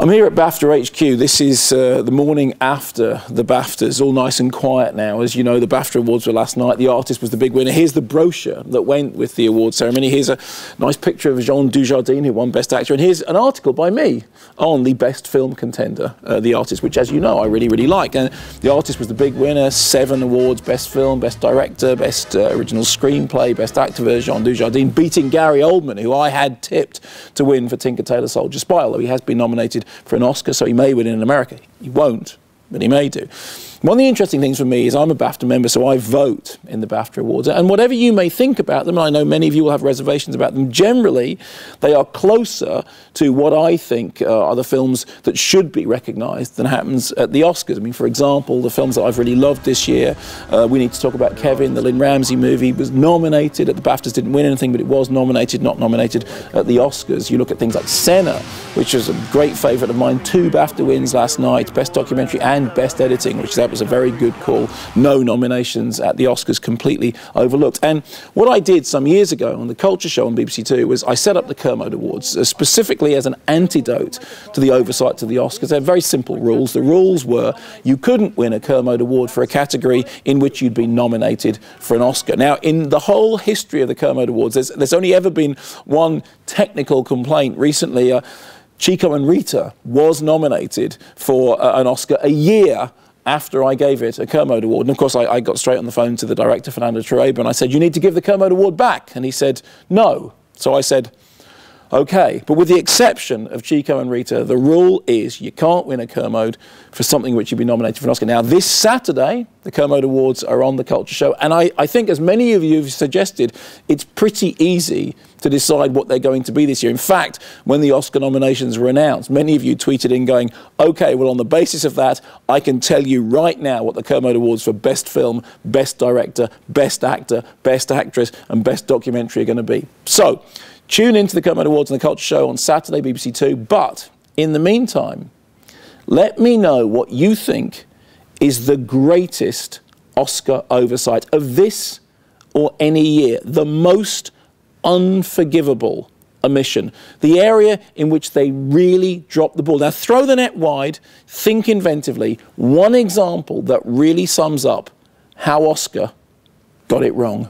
I'm here at BAFTA HQ. This is the morning after the BAFTAs, all nice and quiet now. As you know, the BAFTA Awards were last night. The artist was the big winner. Here's the brochure that went with the award ceremony. Here's a nice picture of Jean Dujardin, who won Best Actor. And here's an article by me on the Best Film Contender, the artist, which, as you know, I really, really like. And the artist was the big winner. 7 awards: Best Film, Best Director, Best Original Screenplay, Best Actor for Jean Dujardin, beating Gary Oldman, who I had tipped to win for Tinker Tailor Soldier Spy, although he has been nominated for an Oscar, so he may win in America. He won't, but he may do. One of the interesting things for me is I'm a BAFTA member, so I vote in the BAFTA Awards. And whatever you may think about them, and I know many of you will have reservations about them, generally they are closer to what I think are the films that should be recognised than happens at the Oscars. I mean, for example, the films that I've really loved this year, we need to talk about Kevin, the Lynn Ramsey movie, was nominated at the BAFTAs, didn't win anything, but it was nominated, not nominated at the Oscars. You look at things like Senna, which is a great favourite of mine, 2 BAFTA wins last night, Best Documentary and Best Editing, which that was a very good call. No nominations at the Oscars, completely overlooked. And what I did some years ago on the Culture Show on BBC Two was I set up the Kermode Awards specifically as an antidote to the oversight to the Oscars. They're very simple rules. The rules were you couldn't win a Kermode Award for a category in which you'd been nominated for an Oscar. Now, in the whole history of the Kermode Awards, there's only ever been one technical complaint. Recently, Chico and Rita was nominated for an Oscar a year after I gave it a Kermode Award. And of course, I got straight on the phone to the director, Fernando Trueba, and I said, you need to give the Kermode Award back. And he said, no. So I said, okay. But with the exception of Chico and Rita, the rule is you can't win a Kermode for something which you've been nominated for an Oscar. Now, this Saturday, the Kermode Awards are on the Culture Show. And I think, as many of you have suggested, it's pretty easy to decide what they're going to be this year. In fact, when the Oscar nominations were announced, many of you tweeted in going, okay, well, on the basis of that, I can tell you right now what the Kermode Awards for Best Film, Best Director, Best Actor, Best Actress, and Best Documentary are going to be. So, tune into the Kermode Awards and the Culture Show on Saturday, BBC Two. But, in the meantime, let me know what you think is the greatest Oscar oversight of this or any year, the most unforgivable omission, the area in which they really dropped the ball. Now, throw the net wide, think inventively. One example that really sums up how Oscar got it wrong.